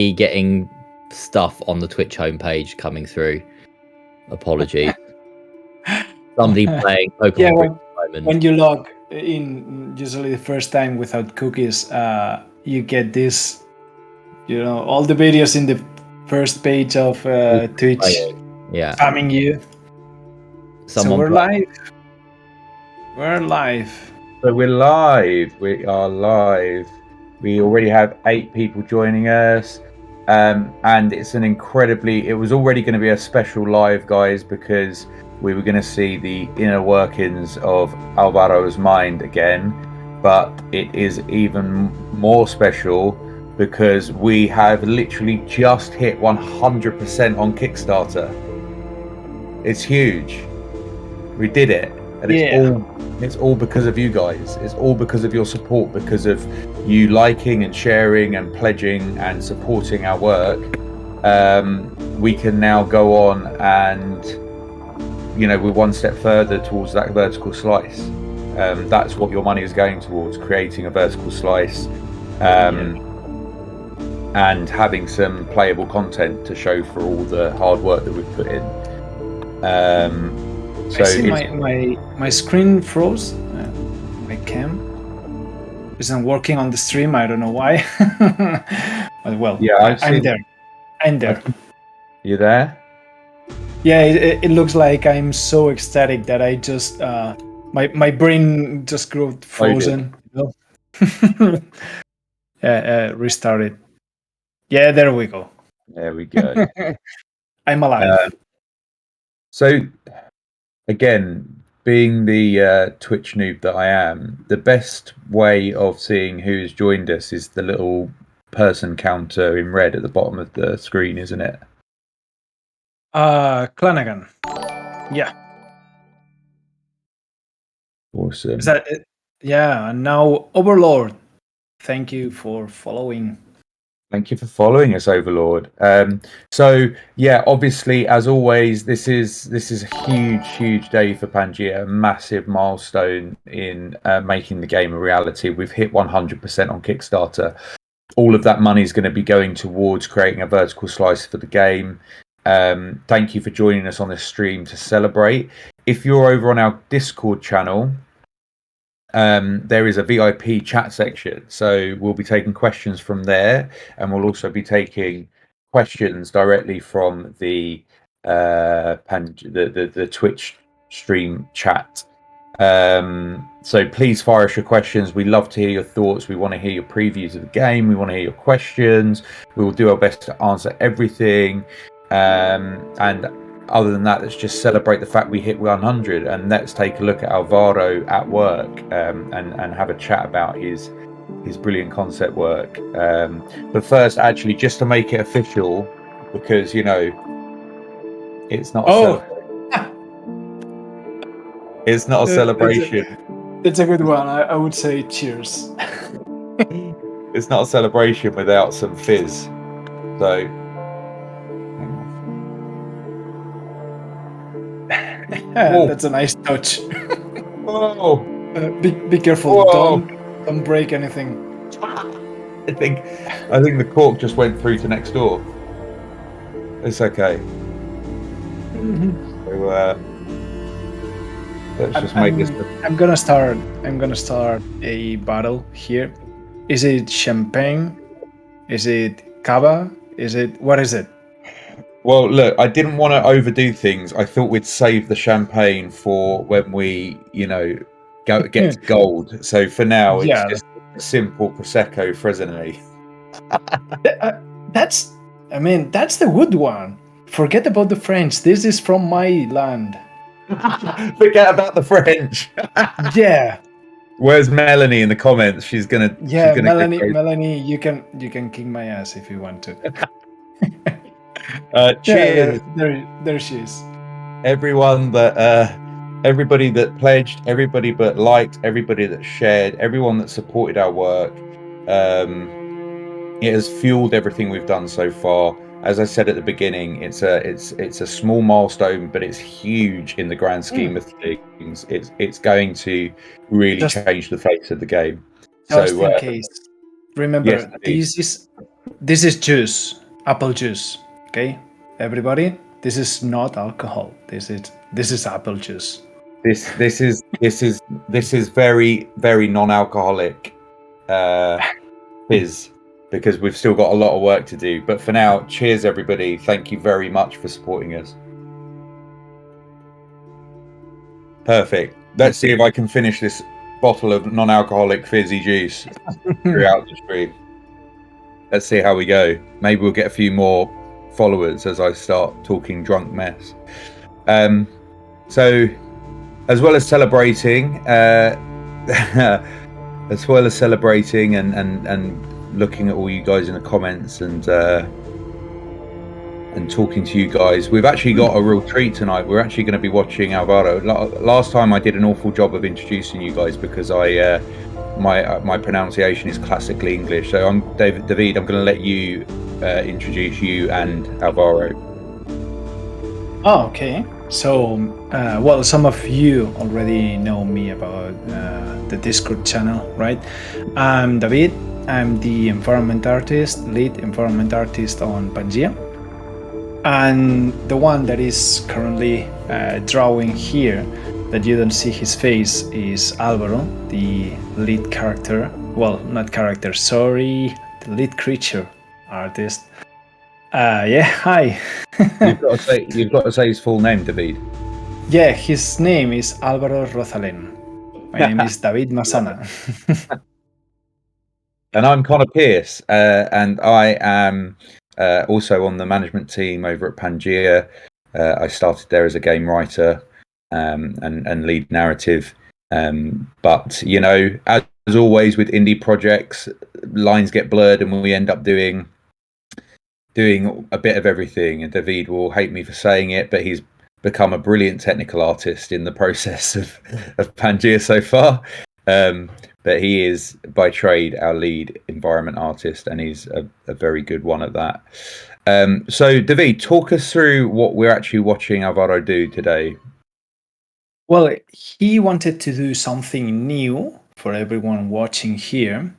getting stuff on the Twitch homepage coming through. Apologies. Somebody playing Pokemon Yeah, Bridge at the moment. when you log in, usually the first time without cookies, you get this, all the videos in the first page of Twitch Yeah. spamming you. So we're live. We're live. So we're live. We are live. We already have 8 people joining us. And it's it was already going to be a special live, guys, because we were going to see the inner workings of Álvaro's mind again. But it is even more special because we have literally just hit 100% on Kickstarter. It's huge. We did it. And it's all because of you guys. It's all because of your support, because of you liking and sharing and pledging and supporting our work. We can now go on and, we're one step further towards that vertical slice. That's what your money is going towards, creating a vertical slice and having some playable content to show for all the hard work that we've put in. So I see my screen froze. My cam isn't working on the stream. I don't know why. But well, yeah, I'm there. You there? Yeah, it looks like I'm so ecstatic that I just my brain just grew frozen. Restarted. Yeah, there we go. There we go. I'm alive. So, again, being the Twitch noob that I am, the best way of seeing who's joined us is the little person counter in red at the bottom of the screen, isn't it? Clanagan. Yeah. Awesome. Is that it? Yeah, and now Overlord. Thank you for following. Thank you for following us, Overlord. So yeah, obviously, as always, this is a huge day for Pangea, a massive milestone in making the game a reality. We've hit 100% on Kickstarter. All of that money is going to be going towards creating a vertical slice for the game. Thank you for joining us on this stream to celebrate. If you're over on our Discord channel, there is a VIP chat section, so we'll be taking questions from there, and we'll also be taking questions directly from the Twitch stream chat. So please fire us your questions. We love to hear your thoughts. We want to hear your previews of the game. We want to hear your questions. We will do our best to answer everything. And other than that, let's just celebrate the fact we hit 100, and let's take a look at Álvaro at work and have a chat about his brilliant concept work. But first, actually, just to make it official, because it's not it's not a celebration. It's a good one. I would say cheers. It's not a celebration without some fizz. So that's a nice touch. Whoa. Be careful. Whoa. Don't break anything. I think the cork just went through to next door. It's okay. So let's just make this. I'm gonna start a battle here. Is it champagne? Is it cava? What is it? Well, look, I didn't want to overdo things. I thought we'd save the champagne for when we, get to gold. So for now, it's just a simple Prosecco Fresnel. That's the good one. Forget about the French. This is from my land. Forget about the French. Yeah. Where's Melanie in the comments? She's gonna. Yeah, Melanie, you can kick my ass if you want to. Cheers. Yeah, there she is. Everybody that pledged, everybody that liked, everybody that shared, everyone that supported our work. It has fueled everything we've done so far. As I said at the beginning, it's a small milestone, but it's huge in the grand scheme of things. It's going to really change the face of the game. Just in case, remember, this This is juice, apple juice. Okay, everybody, this is not alcohol. This is apple juice. This is very, very non-alcoholic fizz, because we've still got a lot of work to do. But for now, cheers everybody. Thank you very much for supporting us. Perfect. Let's see if I can finish this bottle of non-alcoholic fizzy juice throughout the stream. Let's see how we go. Maybe we'll get a few more followers as I start talking drunk mess. So, as well as celebrating, and looking at all you guys in the comments and talking to you guys, we've actually got a real treat tonight. We're actually going to be watching Álvaro. Last time I did an awful job of introducing you guys because my pronunciation is classically English. So I'm David. I'm going to let you introduce you and Álvaro. Oh, okay. So, well, some of you already know me about the Discord channel, right? I'm David. I'm the lead environment artist on Pangea. And the one that is currently drawing here, that you don't see his face, is Álvaro, the lead character. Well, not character, sorry, the lead creature artist. Yeah, hi. You've got to say his full name, David. Yeah, his name is Álvaro Rozalén. My name is David Masana. And I'm Connor Pierce, and I am also on the management team over at Pangea. I started there as a game writer and lead narrative. But, you know, as always with indie projects, lines get blurred and we end up doing a bit of everything. And David will hate me for saying it, but he's become a brilliant technical artist in the process of Pangea so far. But he is by trade our lead environment artist, and he's a very good one at that. So David, talk us through what we're actually watching Álvaro do today. Well, he wanted to do something new for everyone watching here.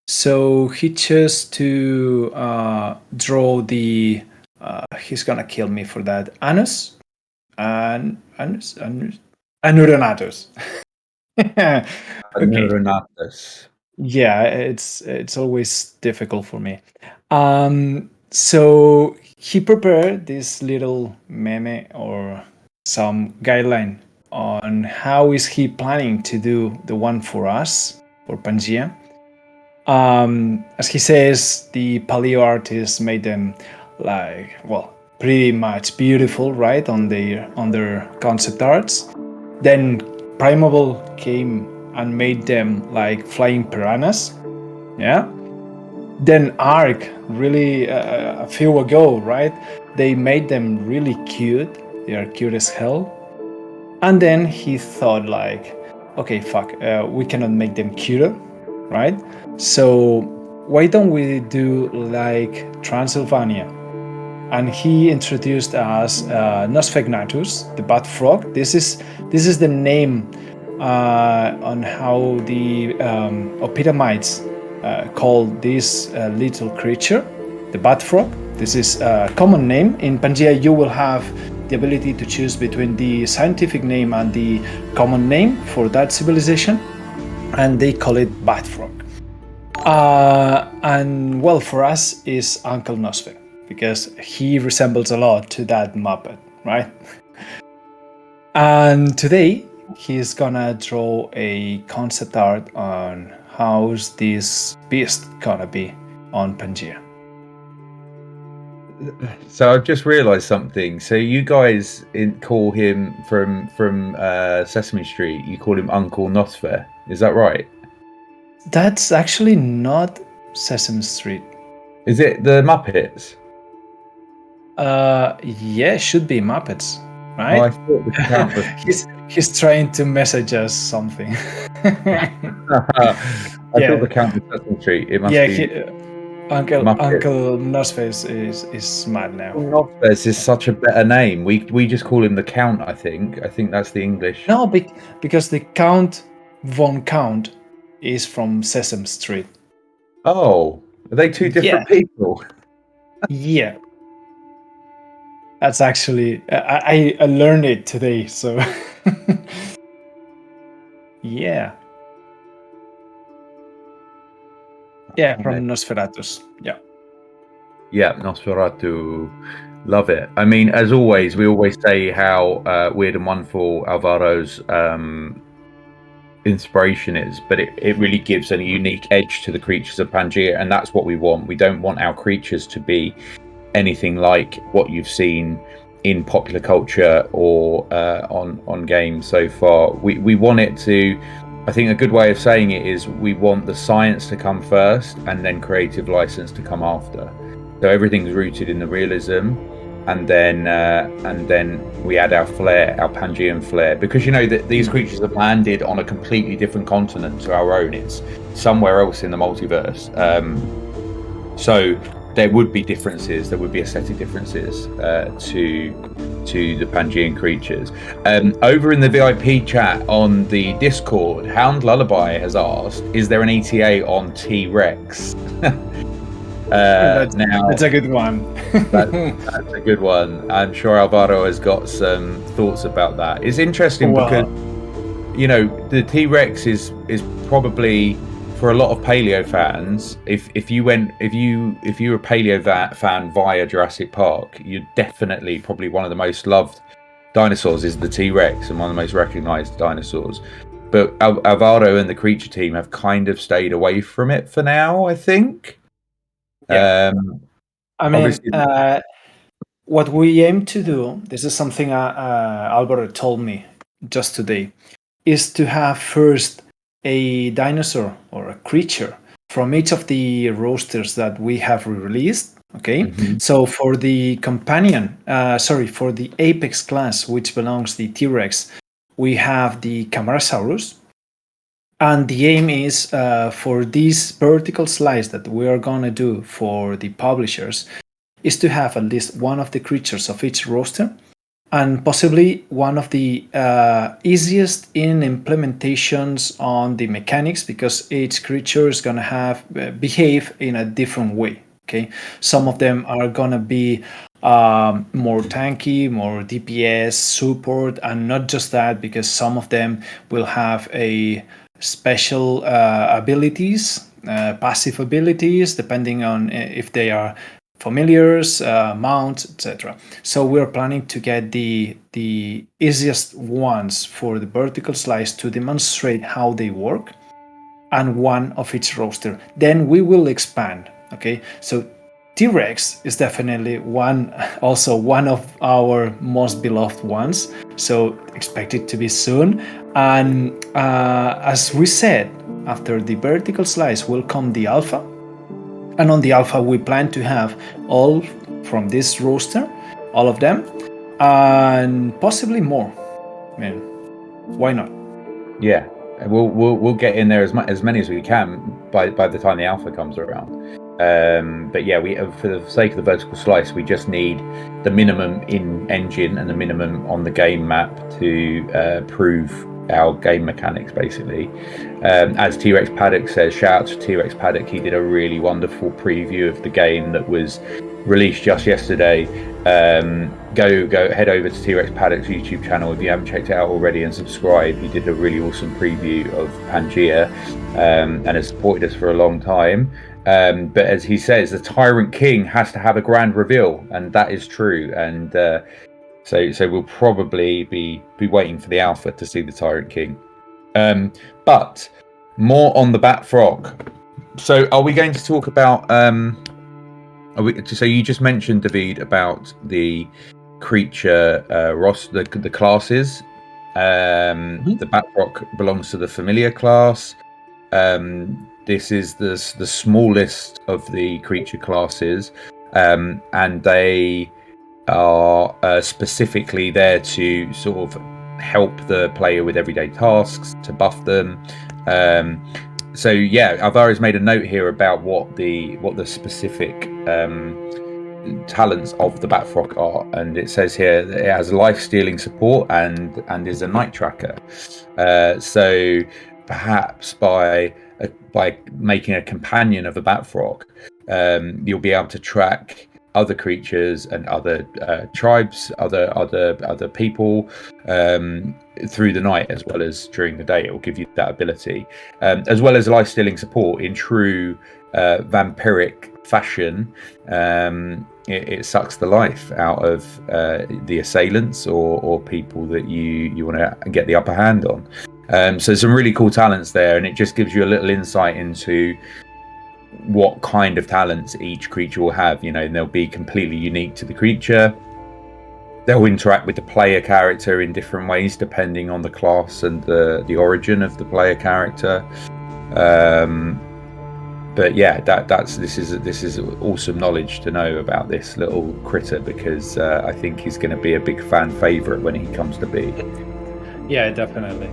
So he chose to draw the, he's gonna kill me for that, Anuronatus. Okay. Anuronatus. Yeah, it's always difficult for me. So he prepared this little meme or some guideline on how is he planning to do the one for us, for Pangea. As he says, the paleo artists made them like, well, pretty much beautiful, right, on their concept arts. Then Primable came and made them like flying piranhas, yeah. Then Arc, really a few ago, right, they made them really cute. They are cute as hell. And then he thought like, okay, fuck, we cannot make them cuter, right? So why don't we do like Transylvania? And he introduced us Nosfegnatus, the bat frog. This is the name on how the Opitamites call this little creature, the bat frog. This is a common name. In Pangea, you will have the ability to choose between the scientific name and the common name for that civilization, and they call it bat frog. And well, for us is Uncle Nosfe, because he resembles a lot to that Muppet, right? And today he's gonna draw a concept art on how's this beast gonna be on Pangea. So I've just realised something. So you guys call him from Sesame Street. You call him Uncle Nosfer. Is that right? That's actually not Sesame Street. Is it the Muppets? Yeah, should be Muppets, right? Oh, I thought the count was... he's trying to message us something. I thought the count was Sesame Street. It must be. Uncle Nosfes is mad now. Nosfes is such a better name. We just call him the Count. I think that's the English. No, because the Count von Count is from Sesame Street. Oh, Are they two different people? Yeah. That's actually I learned it today, so yeah. Yeah, from Nosferatus. Yeah. Yeah, Nosferatu. Love it. I mean, as always, we always say how weird and wonderful Alvaro's inspiration is, but it really gives a unique edge to the creatures of Pangaea, and that's what we want. We don't want our creatures to be anything like what you've seen in popular culture or on games so far. We want it to, I think a good way of saying it is we want the science to come first and then creative license to come after. So everything's rooted in the realism, and then we add our flair, our Pangaean flair, because you know that these creatures have landed on a completely different continent to our own. It's somewhere else in the multiverse. So there would be differences. There would be aesthetic differences to the Pangaean creatures. Over in the VIP chat on the Discord, Hound Lullaby has asked, "Is there an ETA on T-Rex?" That's a good one. That's a good one. I'm sure Álvaro has got some thoughts about that. It's interesting because you know the T-Rex is probably, for a lot of paleo fans, if you were a paleo fan via Jurassic Park, you're definitely probably one of the most loved dinosaurs is the T-Rex and one of the most recognized dinosaurs. But Álvaro and the creature team have kind of stayed away from it for now, I think. Yeah. I mean, what we aim to do, this is something Álvaro told me just today, is to have first a dinosaur or a creature from each of the rosters that we have released. Okay, so for the companion, for the Apex class, which belongs the T-Rex, we have the Camarasaurus. And the aim is for this vertical slice that we are going to do for the publishers is to have at least one of the creatures of each roster and possibly one of the easiest in implementations on the mechanics, because each creature is going to have behave in a different way. Okay, some of them are going to be more tanky, more DPS support, and not just that, because some of them will have a special abilities, passive abilities, depending on if they are familiars, mounts, etc. So we're planning to get the easiest ones for the vertical slice to demonstrate how they work, and one of each roster. Then we will expand. Okay, so T-Rex is definitely also one of our most beloved ones. So expect it to be soon. And as we said, after the vertical slice will come the alpha. And on the alpha, we plan to have all from this roster, all of them, and possibly more. I mean, why not? Yeah, we'll get in there as many as we can by the time the alpha comes around. But yeah, we, for the sake of the vertical slice, we just need the minimum in engine and the minimum on the game map to prove our game mechanics, basically. As T-Rex Paddock says, shout out to T-Rex Paddock. He did a really wonderful preview of the game that was released just yesterday. Go head over to T-Rex Paddock's YouTube channel if you haven't checked it out already, and subscribe. He did a really awesome preview of Pangaea and has supported us for a long time. But as he says, the Tyrant King has to have a grand reveal, and that is true. And so we'll probably be waiting for the alpha to see the Tyrant King. But more on the Bat Frog. So are we going to talk about so you just mentioned, David, about the creature the classes. The Bat Frog belongs to the familiar class. This is the smallest of the creature classes, and they are specifically there to sort of help the player with everyday tasks, to buff them. So yeah, Álvaro's made a note here about what the specific talents of the Bat Frog are, and it says here that it has life-stealing support and is a night tracker. So perhaps by making a companion of a Bat Frog, you'll be able to track other creatures and other tribes, other people through the night as well as during the day. It will give you that ability, as well as life-stealing support in true vampiric fashion. It sucks the life out of the assailants or people that you want to get the upper hand on. So some really cool talents there, and it just gives you a little insight into what kind of talents each creature will have. You know, and they'll be completely unique to the creature. They'll interact with the player character in different ways depending on the class and the origin of the player character. But yeah, this is awesome knowledge to know about this little critter, because I think he's going to be a big fan favorite when he comes to be. Yeah, definitely.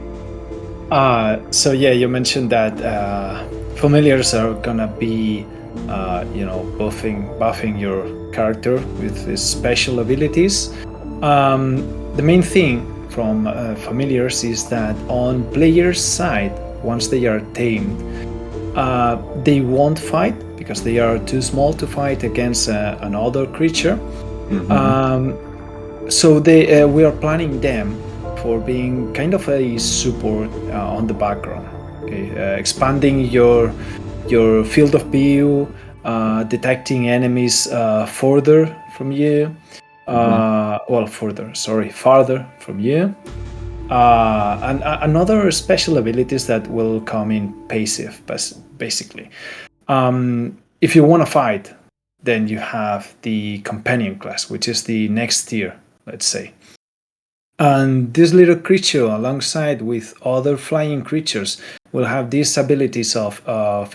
So yeah, you mentioned that familiars are gonna be, buffing your character with these special abilities. The main thing from familiars is that on players' side, once they are tamed, they won't fight because they are too small to fight against another creature. So we are planning them for being kind of a support on the background, expanding your field of view, detecting enemies farther from you, farther from you, and another special abilities that will come in passive, basically. If you want to fight, then you have the companion class, which is the next tier, let's say. And this little creature, alongside with other flying creatures, will have these abilities of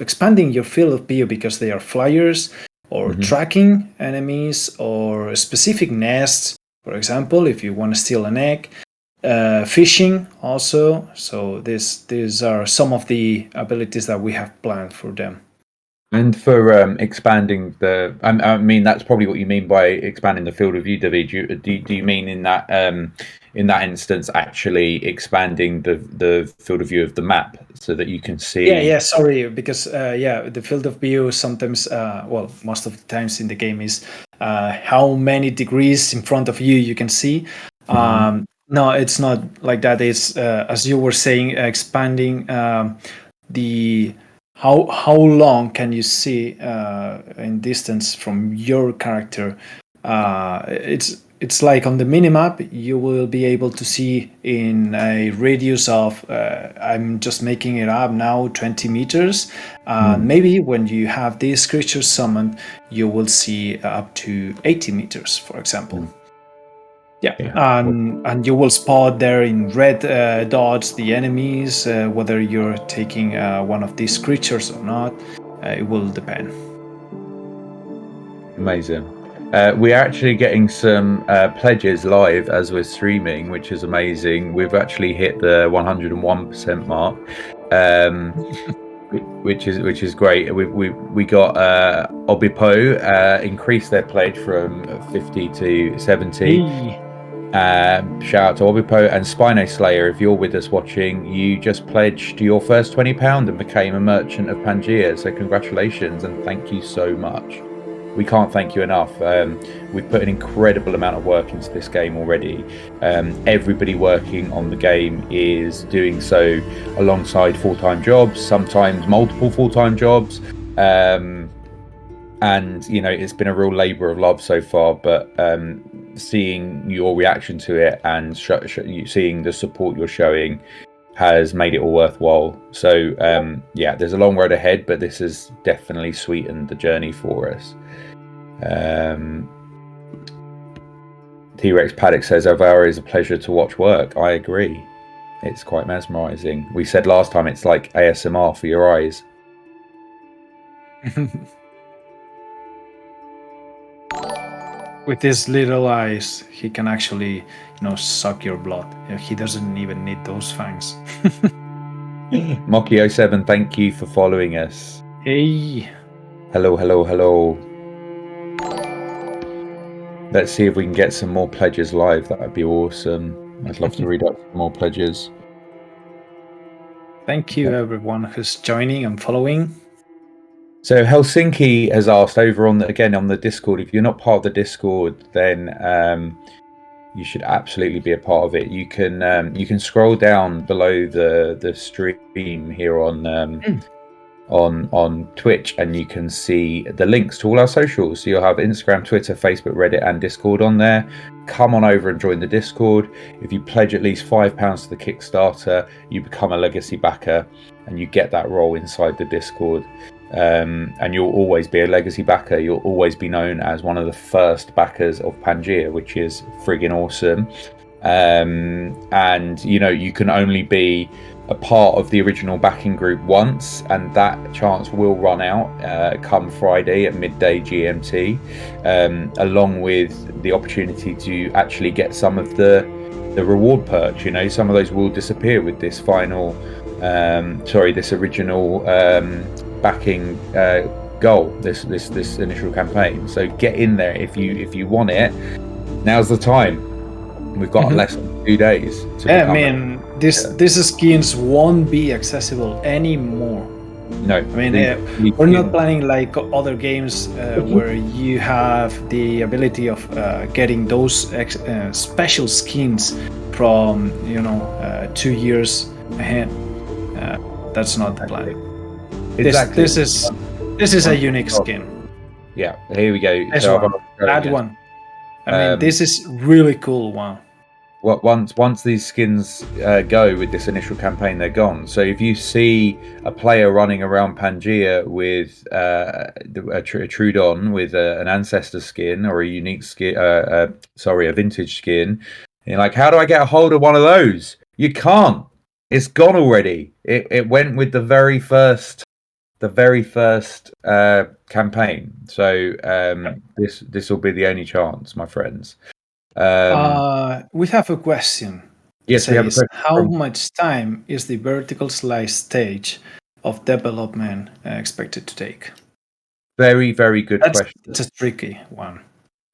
expanding your field of view because they are flyers, or tracking enemies, or specific nests. For example, if you want to steal an egg, fishing also. So these are some of the abilities that we have planned for them. And for expanding I mean, that's probably what you mean by expanding the field of view, David. Do you mean in that instance actually expanding the field of view of the map so that you can see? Yeah. Sorry, because the field of view sometimes, most of the times in the game is how many degrees in front of you can see. No, it's not like that. It's as you were saying, expanding the. How long can you see in distance from your character? It's like on the minimap, you will be able to see in a radius of, I'm just making it up now, 20 meters. Maybe when you have these creatures summoned, you will see up to 80 meters, for example. Yeah. And you will spot there in red dots the enemies, whether you're taking one of these creatures or not. It will depend. Amazing. We're actually getting some pledges live as we're streaming, which is amazing. We've actually hit the 101% mark, which is great. We got Obipo increased their pledge from 50 to 70. Hey. Shout out to Obipo and Spino Slayer. If you're with us watching, you just pledged your first £20 and became a merchant of Pangaea. So congratulations and thank you so much. We can't thank you enough. We've put an incredible amount of work into this game already. Everybody working on the game is doing so alongside full-time jobs, sometimes multiple full-time jobs. And it's been a real labour of love so far, but seeing your reaction to it and seeing the support you're showing has made it all worthwhile. So there's a long road ahead, but this has definitely sweetened the journey for us. T-Rex Paddock says Álvaro is a pleasure to watch work. I agree, it's quite mesmerizing. We said last time it's like ASMR for your eyes. With his little eyes, he can actually, suck your blood. He doesn't even need those fangs. Mocky07, thank you for following us. Hey. Hello. Let's see if we can get some more pledges live. That would be awesome. I'd love to read out some more pledges. Thank you, everyone who's joining and following. So Helsinki has asked over on the Discord. If you're not part of the Discord, then you should absolutely be a part of it. You can scroll down below the stream here on Twitch, and you can see the links to all our socials. So you'll have Instagram, Twitter, Facebook, Reddit, and Discord on there. Come on over and join the Discord. If you pledge at least £5 to the Kickstarter, you become a legacy backer, and you get that role inside the Discord. And you'll always be a legacy backer. You'll always be known as one of the first backers of Pangaea, which is friggin' awesome. And you can only be a part of the original backing group once, and that chance will run out come Friday at midday GMT, along with the opportunity to actually get some of the reward perks. Some of those will disappear with this this original backing goal, this initial campaign. So get in there if you want it. Now's the time. We've got less than 2 days to these skins won't be accessible anymore. No, we're not planning like other games where you have the ability of getting those special skins from 2 years ahead. That's not the plan. Exactly. This is a unique skin. Yeah, here we go. That one. This is really cool one. Once these skins go with this initial campaign, they're gone. So if you see a player running around Pangaea with a Trudon with an ancestor skin or a unique skin, a vintage skin, you're like, how do I get a hold of one of those? You can't. It's gone already. It went with the very first campaign. So this will be the only chance, my friends. We have a question. Yes, we have a question. How much time is the vertical slice stage of development expected to take? Very, very good question. It's a tricky one.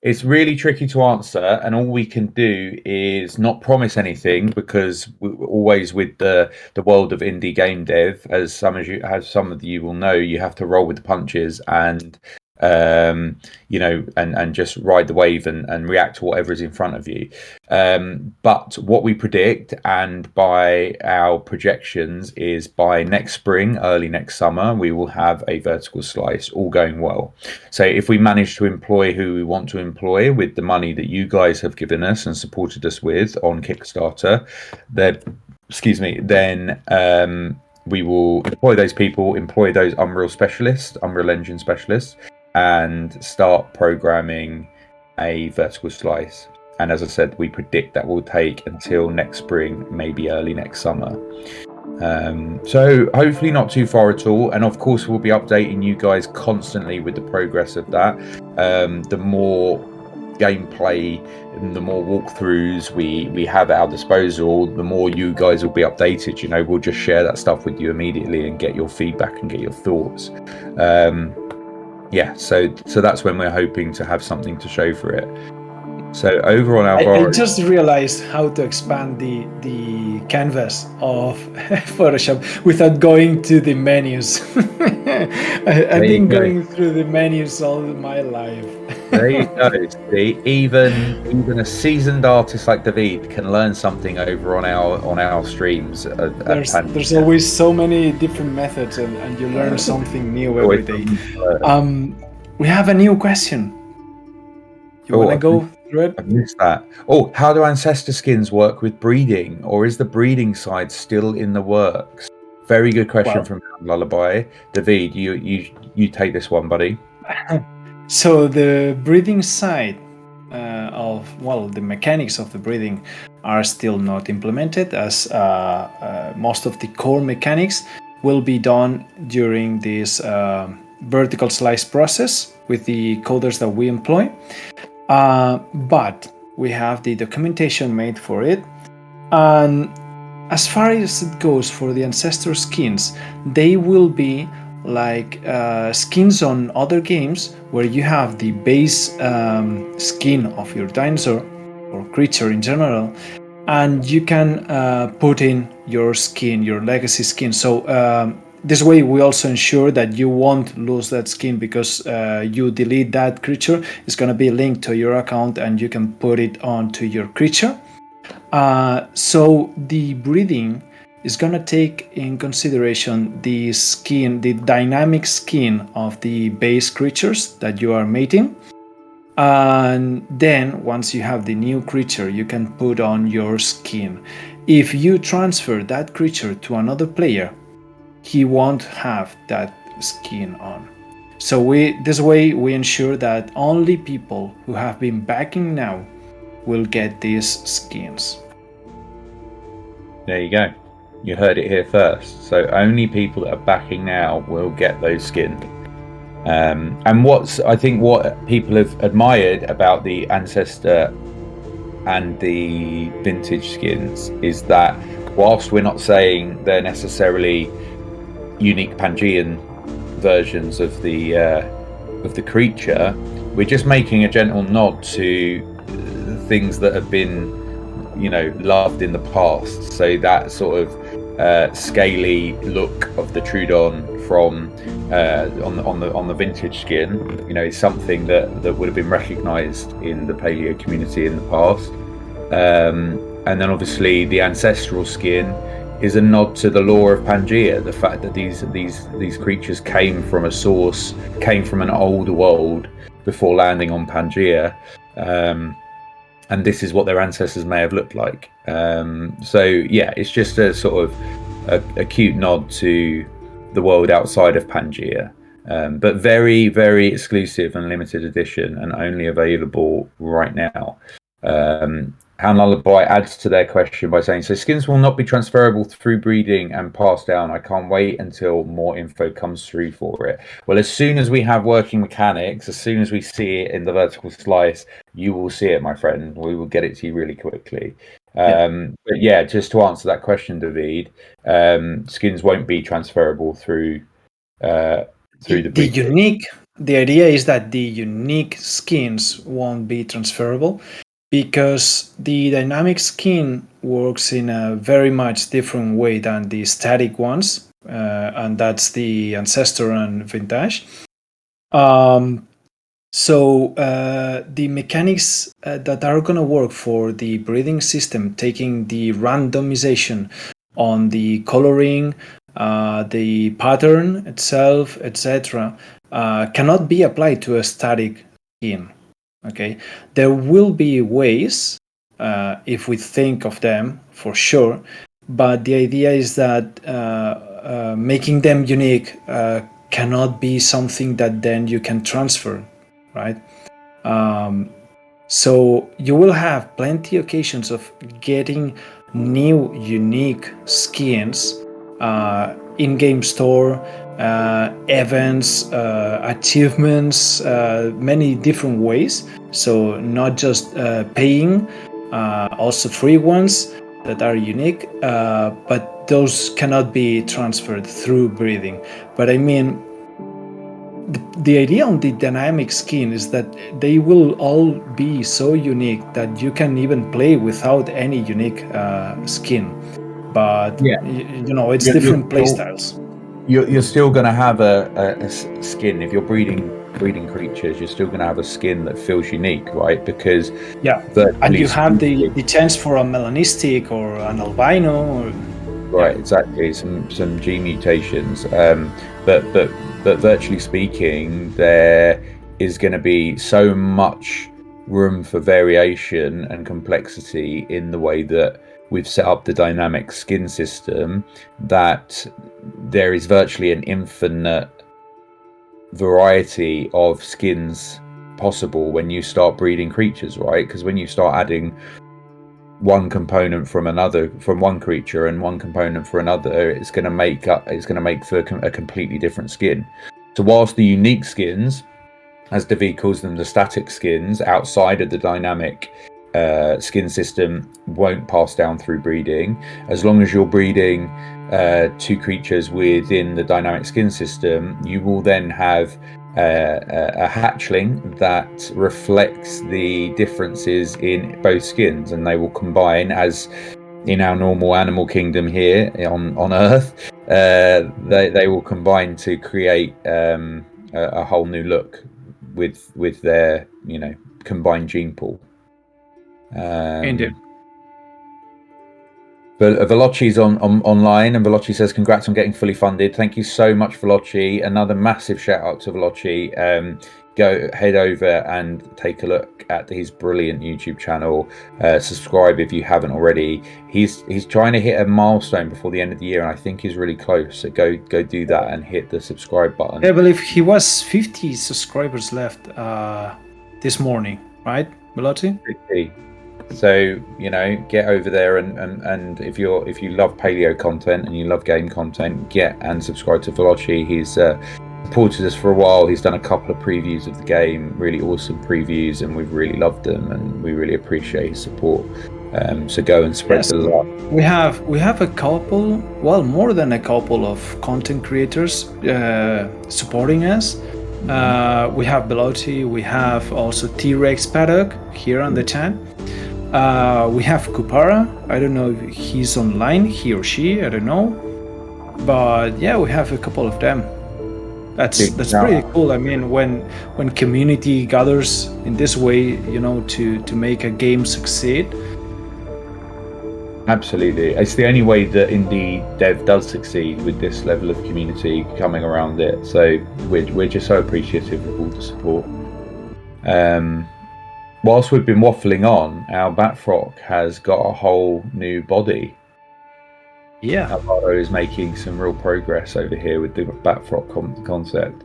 It's really tricky to answer, and all we can do is not promise anything, because always with the world of indie game dev, as some of you will know, you have to roll with the punches and and just ride the wave and react to whatever is in front of you. But what we predict, and by our projections, is by next spring, early next summer, we will have a vertical slice, all going well. So if we manage to employ who we want to employ with the money that you guys have given us and supported us with on Kickstarter, then we will employ those people, employ those Unreal Engine specialists, and start programming a vertical slice. And as I said, we predict that will take until next spring, maybe early next summer. So hopefully not too far at all. And of course, we'll be updating you guys constantly with the progress of that. The more gameplay and the more walkthroughs we have at our disposal, the more you guys will be updated. We'll just share that stuff with you immediately and get your feedback and get your thoughts. So that's when we're hoping to have something to show for it. So over on Álvaro, I just realized how to expand the canvas of Photoshop without going to the menus. I've been going through the menus all my life. There you go. See, even a seasoned artist like David can learn something over on our streams. There's always so many different methods, and you learn something new every day. We have a new question. You want to go through it? I missed that. Oh, how do ancestor skins work with breeding, or is the breeding side still in the works? Very good question from Lullaby. David, you take this one, buddy. So the breeding side the mechanics of the breeding are still not implemented, as most of the core mechanics will be done during this vertical slice process with the coders that we employ. But we have the documentation made for it. And as far as it goes for the ancestor skins, they will be like skins on other games where you have the base skin of your dinosaur or creature in general, and you can put in your skin, your legacy skin. So this way we also ensure that you won't lose that skin, because you delete that creature, it's going to be linked to your account and you can put it onto your creature. So the breeding is going to take in consideration the skin, the dynamic skin of the base creatures that you are mating. And then once you have the new creature, you can put on your skin. If you transfer that creature to another player, he won't have that skin on. So this way we ensure that only people who have been backing now will get these skins. There you go. You heard it here first. So only people that are backing now will get those skins. And I think what people have admired about the Ancestor and the vintage skins is that whilst we're not saying they're necessarily unique Pangean versions of the creature, we're just making a gentle nod to things that have been, loved in the past. So that sort of scaly look of the Trudon from on the vintage skin, is something that would have been recognised in the paleo community in the past. And then obviously the ancestral skin is a nod to the lore of Pangaea, the fact that these creatures came from a source, came from an older world before landing on Pangaea. And this is what their ancestors may have looked like. So yeah, it's just a sort of a cute nod to the world outside of Pangaea, but very, very exclusive and limited edition, and only available right now. Hound Lullaby adds to their question by saying, so skins will not be transferable through breeding and passed down. I can't wait until more info comes through for it. Well, as soon as we have working mechanics, as soon as we see it in the vertical slice, you will see it, my friend. We will get it to you really quickly. But yeah, just to answer that question, David, skins won't be transferable through the breeding. The idea is that the unique skins won't be transferable, because the dynamic skin works in a very much different way than the static ones, and that's the Ancestor and Vintage. So the mechanics that are going to work for the breeding system, taking the randomization on the coloring, the pattern itself, etc., cannot be applied to a static skin. Okay, there will be ways if we think of them, for sure, but the idea is that making them unique cannot be something that then you can transfer, right? So you will have plenty of occasions of getting new unique skins in-game store, events, achievements, many different ways. So not just paying, also free ones that are unique, but those cannot be transferred through breeding. But I mean, the idea on the dynamic skin is that they will all be so unique that you can even play without any unique skin. But yeah, it's different playstyles. You're still going to have a skin. If you're breeding creatures, you're still going to have a skin that feels unique, right? Because and you have the chance for a melanistic or an albino, exactly, some gene mutations. But virtually speaking, there is going to be so much room for variation and complexity in the way that we've set up the dynamic skin system, that there is virtually an infinite variety of skins possible when you start breeding creatures, right? Because when you start adding one component from one creature and one component for another, it's going to make for a completely different skin. So whilst the unique skins, as David calls them, the static skins outside of the dynamic skin system, won't pass down through breeding, as long as you're breeding two creatures within the dynamic skin system, you will then have a hatchling that reflects the differences in both skins, and they will combine as in our normal animal kingdom here on Earth, they will combine to create a whole new look with their combined gene pool. Indeed. But Veloci's online, and Veloci says, "Congrats on getting fully funded. Thank you so much, Veloci. Another massive shout out to Veloci. Go head over and take a look at his brilliant YouTube channel. Subscribe if you haven't already. He's trying to hit a milestone before the end of the year, and I think he's really close. So go do that and hit the subscribe button. I believe he was 50 subscribers left this morning, right, Veloci? 50. So get over there and if you love paleo content and you love game content, get and subscribe to Veloci. He's supported us for a while. He's done a couple of previews of the game, really awesome previews, and we've really loved them, and we really appreciate his support. So go and spread the love. We have a couple, well, more than a couple of content creators supporting us. We have Veloci, we have also T-Rex Paddock here on the chat. We have Kupara. I don't know if he's online, he or she, I don't know. But yeah, we have a couple of them. That's pretty cool. I mean, when community gathers in this way, to make a game succeed. Absolutely. It's the only way that indie dev does succeed, with this level of community coming around it. So we're just so appreciative of all the support. Whilst we've been waffling on, our Batfrock has got a whole new body. Yeah. Álvaro is making some real progress over here with the Batfrock concept.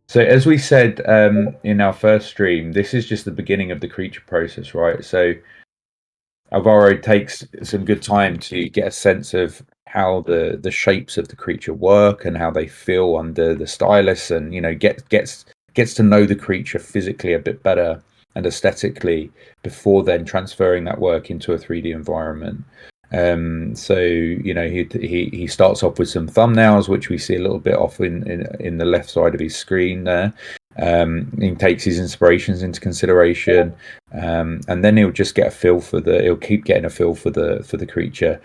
So as we said in our first stream, this is just the beginning of the creature process, right? So Álvaro takes some good time to get a sense of how the shapes of the creature work and how they feel under the stylus, and gets to know the creature physically a bit better and aesthetically before then transferring that work into a 3D environment. So he starts off with some thumbnails, which we see a little bit off in the left side of his screen there. He takes his inspirations into consideration, and then he'll just get a feel for he'll keep getting a feel for the creature,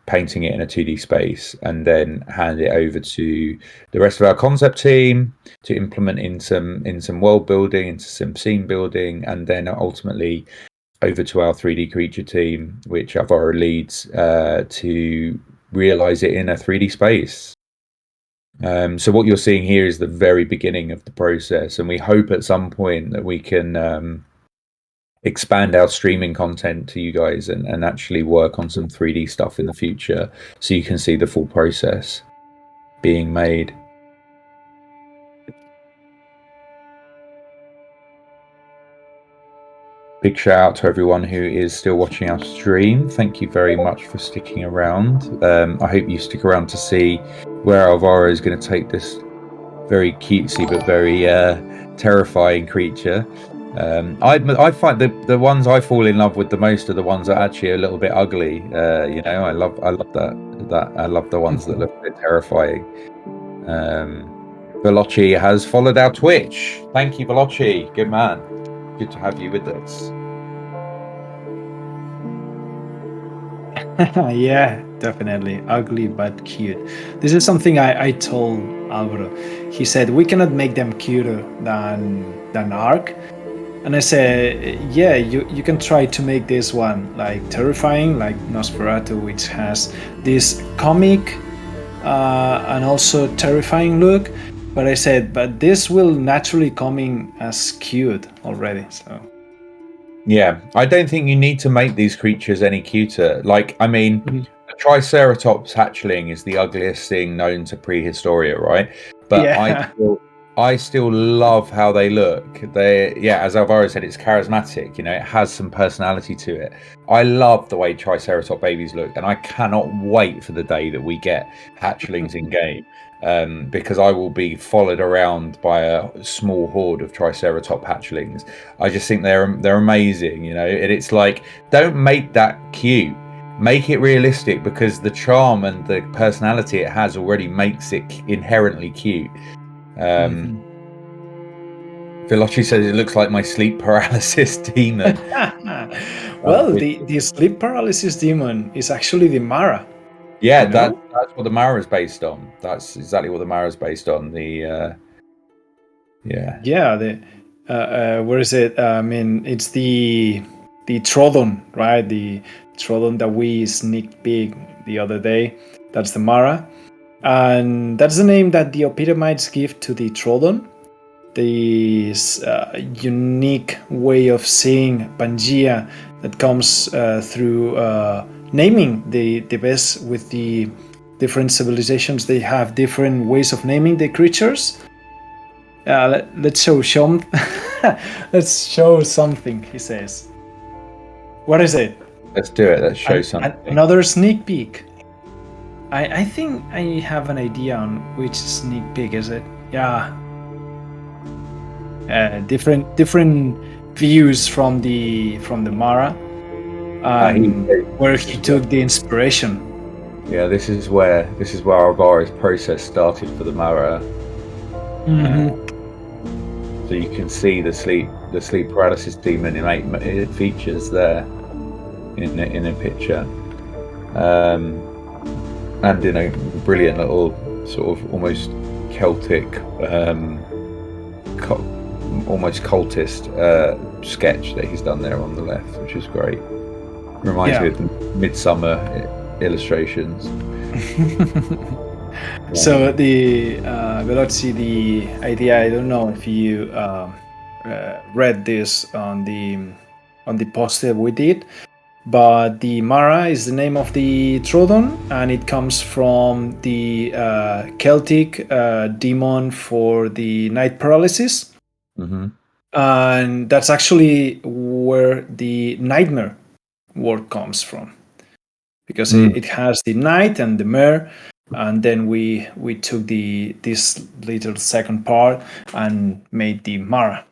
painting it in a 2D space, and then hand it over to the rest of our concept team to implement in some world building, into some scene building, and then ultimately over to our 3D creature team, which Álvaro leads, to realize it in a 3D space. So what you're seeing here is the very beginning of the process, and we hope at some point that we can expand our streaming content to you guys and actually work on some 3D stuff in the future, so you can see the full process being made. Big shout out to everyone who is still watching our stream. Thank you very much for sticking around. I hope you stick around to see where Álvaro is going to take this very cutesy but very terrifying creature. I find the ones I fall in love with the most are the ones that are actually a little bit ugly. I love that. I love the ones that look a bit terrifying. Veloci has followed our Twitch. Thank you, Veloci. Good man. Good to have you with us. Yeah, definitely. Ugly but cute. This is something I told Álvaro. He said, we cannot make them cuter than Ark. And I said, yeah, you can try to make this one like terrifying, like Nosferatu, which has this comic and also terrifying look. But I said, but this will naturally come in as cute already. So yeah, I don't think you need to make these creatures any cuter. Like, I mean, a Triceratops hatchling is the ugliest thing known to prehistoria, right? But yeah. I still love how they look. As Álvaro said, it's charismatic. It has some personality to it. I love the way Triceratops babies look, and I cannot wait for the day that we get hatchlings in game, because I will be followed around by a small horde of Triceratops hatchlings. I just think they're amazing. And it's like, don't make that cute. Make it realistic, because the charm and the personality it has already makes it inherently cute. Veloci says it looks like my sleep paralysis demon. Well, the sleep paralysis demon is actually the Mara. Yeah, you know? that's what the Mara is based on. That's exactly what the Mara is based on. The Yeah, where is it? I mean, it's the Trodon, right? The Trodon that we sneak peek the other day. That's the Mara, and that's the name that the Epitomites give to the Trodon. This unique way of seeing Pangea that comes through naming the best with the different civilizations. They have different ways of naming the creatures. Let's show let's show something, he says. What is it? let's do it. Let's show something. Another sneak peek. I think I have an idea on which sneak peek is it. Yeah. Different views from the Mara, where he took the inspiration. Yeah, this is where Álvaro's process started for the Mara. So you can see the sleep paralysis demon it features there in a picture, and in a brilliant little sort of almost Celtic, almost cultist sketch that he's done there on the left, which is great. Reminds me of the Midsummer illustrations. So the Veloci, the idea, I don't know if you read this on the post that we did, but the Mara is the name of the Trodon, and it comes from the Celtic demon for the night paralysis. And that's actually where the nightmare word comes from, because it has the night and the mare, and then we took this little second part and made the Mara.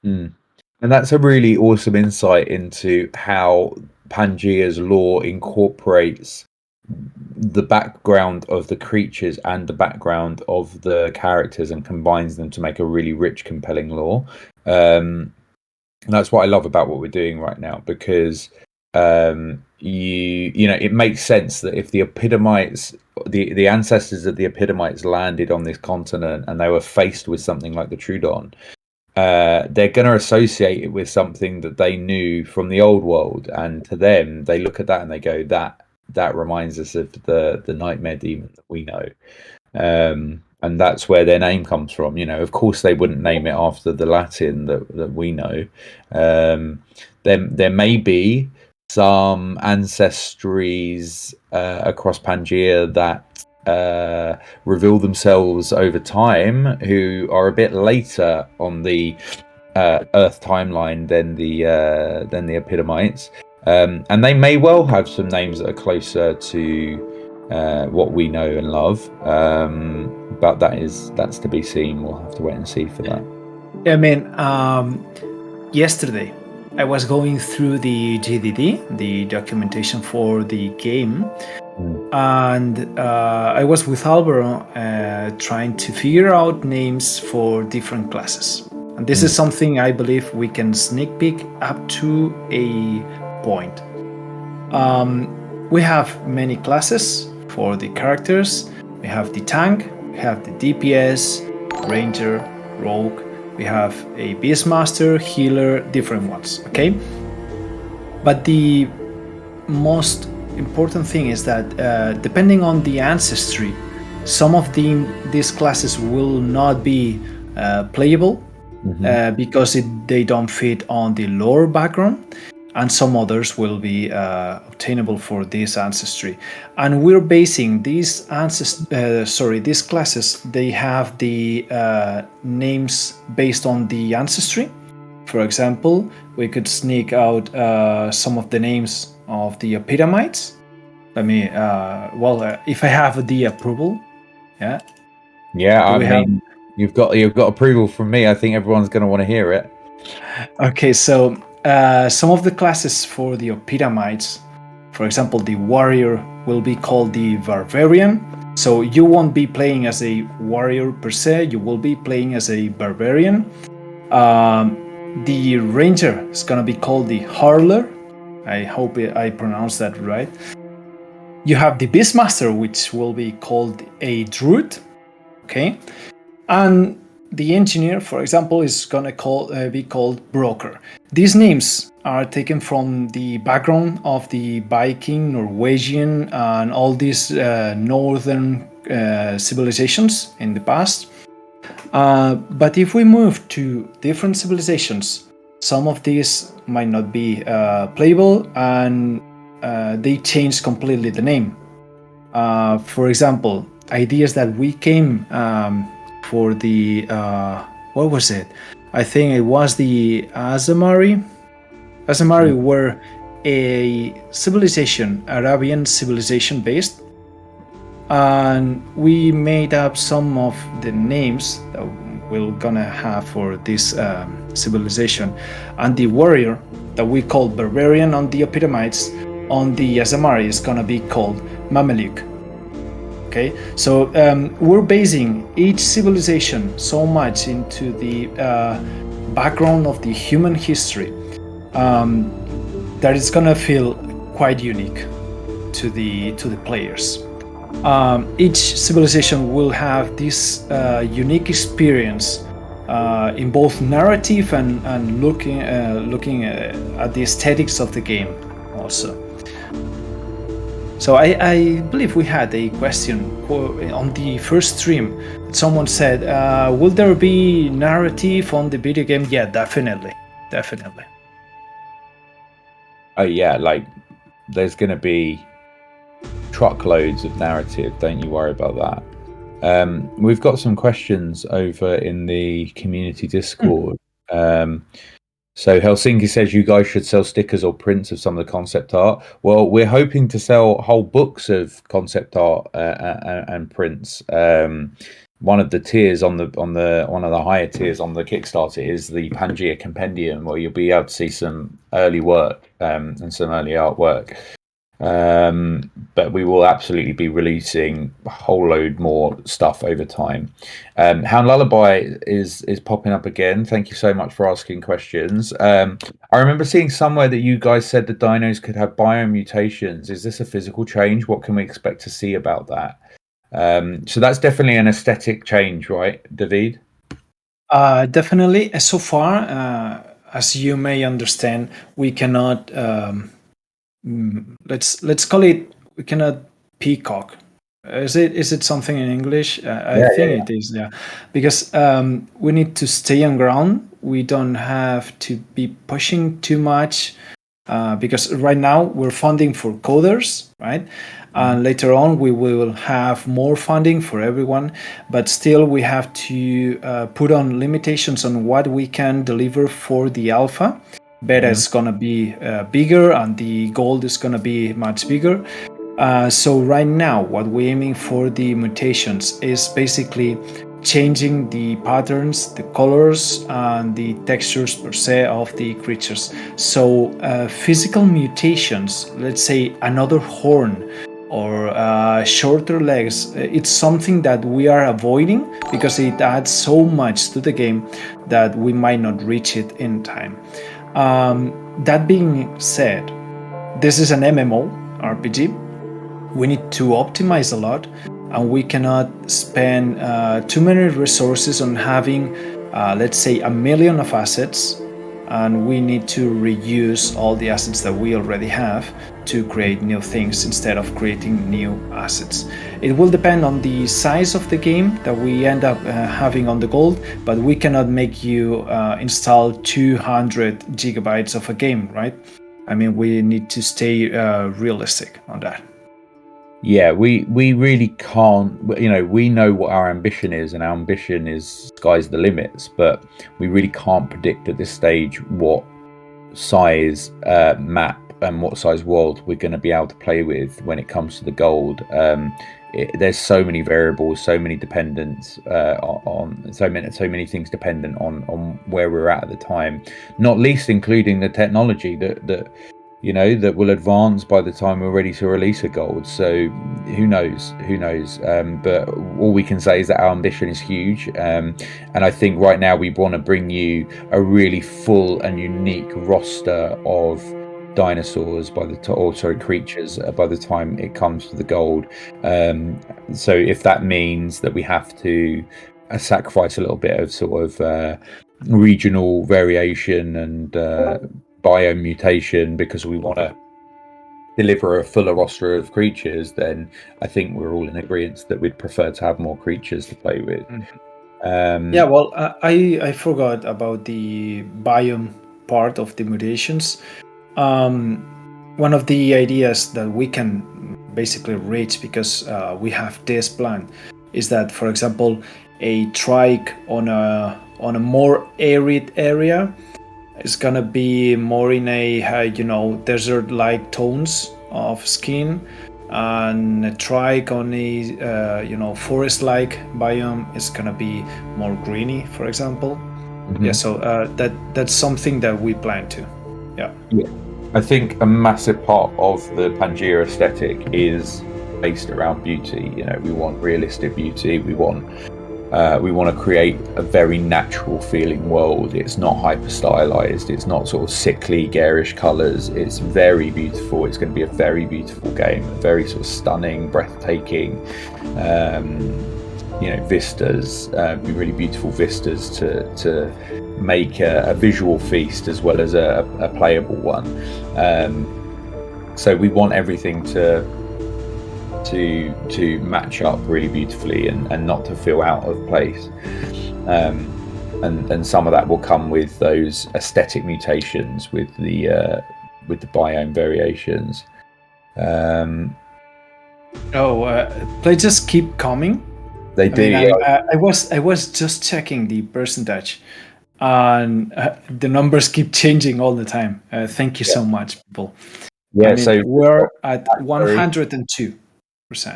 And that's a really awesome insight into how Pangea's lore incorporates the background of the creatures and the background of the characters and combines them to make a really rich, compelling lore. And that's what I love about what we're doing right now, because you know, it makes sense that if the Epitomites, the ancestors of the Epitomites landed on this continent and they were faced with something like the Trudon, they're going to associate it with something that they knew from the old world, and to them they look at that and they go, that reminds us of the nightmare demon that we know, and that's where their name comes from. You know, of course they wouldn't name it after the Latin that we know. There may be some ancestries across Pangea that reveal themselves over time, who are a bit later on the Earth timeline than the Epitomites, and they may well have some names that are closer to what we know and love, but that's to be seen. We'll have to wait and see for that. I mean, yesterday I was going through the GDD, the documentation for the game, and I was with Álvaro trying to figure out names for different classes. And this is something I believe we can sneak peek up to a point. We have many classes for the characters. We have the tank, we have the DPS, ranger, rogue, we have a beastmaster, healer, different ones, okay? But the most important thing is that depending on the ancestry, some of these classes will not be playable because they don't fit on the lore background, and some others will be obtainable for this ancestry. And we're basing these these classes, they have the names based on the ancestry. For example, we could sneak out some of the names of the Epitomites. Let me, if I have the approval, yeah. Yeah, I mean, you've got approval from me. I think everyone's going to want to hear it. Okay, so some of the classes for the Epitomites, for example, the warrior will be called the barbarian. So you won't be playing as a warrior per se, you will be playing as a barbarian. The ranger is gonna be called the hurler. I hope I pronounced that right. You have the beastmaster, which will be called a druid. Okay, and the engineer, for example, is gonna be called broker. These names are taken from the background of the Viking, Norwegian, and all these northern civilizations in the past. But if we move to different civilizations, some of these might not be playable, and they change completely the name. For example, ideas that we came for the what was it? I think it was the Azamari. Azamari were a civilization, Arabian civilization based, and we made up some of the names that we're gonna have for this civilization. And the warrior that we call barbarian on the Epidemites on the Azamari is gonna be called Mameluke. Okay, so we're basing each civilization so much into the background of the human history that it's gonna feel quite unique to the players. Each civilization will have this unique experience in both narrative and looking at the aesthetics of the game also. So I believe we had a question on the first stream. Someone said, will there be narrative on the video game? Yeah, definitely. Oh yeah, like there's going to be truckloads of narrative. Don't you worry about that. We've got some questions over in the community Discord. So Helsinki says you guys should sell stickers or prints of some of the concept art. Well, we're hoping to sell whole books of concept art and prints. One of the tiers on one of the higher tiers on the Kickstarter is the Pangea Compendium, where you'll be able to see some early work and some early artwork. But we will absolutely be releasing a whole load more stuff over time. Hound Lullaby is popping up again. Thank you so much for asking questions. I remember seeing somewhere that you guys said the dinos could have biomutations. Is this a physical change? What can we expect to see about that? So that's definitely an aesthetic change, right, David? Definitely. So far, as you may understand, we cannot. Let's call it. We cannot peacock. Is it something in English? I think it is. Yeah, because we need to stay on ground. We don't have to be pushing too much. Because right now we're funding for coders, right? And later on we will have more funding for everyone, but still we have to put on limitations on what we can deliver for the alpha. Beta is gonna be bigger, and the gold is gonna be much bigger. So right now what we're aiming for the mutations is basically changing the patterns, the colors, and the textures per se of the creatures. So physical mutations, let's say another horn or shorter legs, it's something that we are avoiding because it adds so much to the game that we might not reach it in time. That being said, this is an MMO RPG. We need to optimize a lot, and we cannot spend too many resources on having, let's say, 1 million of assets, and we need to reuse all the assets that we already have to create new things instead of creating new assets. It will depend on the size of the game that we end up having on the gold, but we cannot make you install 200 gigabytes of a game, right? I mean, we need to stay realistic on that. Yeah, we really can't. You know, we know what our ambition is, and our ambition is sky's the limits. But we really can't predict at this stage what size map and what size world we're going to be able to play with when it comes to the gold. There's so many variables, so many dependents on so many things dependent on where we're at the time. Not least including the technology that that will advance by the time we're ready to release a gold. So who knows? But all we can say is that our ambition is huge, and I think right now we want to bring you a really full and unique roster of dinosaurs creatures by the time it comes to the gold. So if that means that we have to sacrifice a little bit of sort of regional variation and biome mutation because we want to deliver a fuller roster of creatures, then I think we're all in agreement that we'd prefer to have more creatures to play with. Yeah, well, I forgot about the biome part of the mutations. One of the ideas that we can basically reach, because we have this plan, is that, for example, a trike on a more arid area is gonna be more in a desert-like tones of skin, and a trike on a forest-like biome is gonna be more greeny, for example. Mm-hmm. Yeah, so that's something that we plan to. Yeah. I think a massive part of the Pangea aesthetic is based around beauty. We want realistic beauty. We want to create a very natural feeling world. It's not hyper stylized. It's not sort of sickly, garish colors. It's very beautiful. It's going to be a very beautiful game. A very sort of stunning, breathtaking, vistas. Be really beautiful vistas to make a visual feast as well as a playable one. So we want everything to match up really beautifully and not to feel out of place. And some of that will come with those aesthetic mutations with the biome variations. They just keep coming. They do. I was just checking the percentage, and the numbers keep changing all the time. Thank you so much, people. Yeah, so we're at 102%.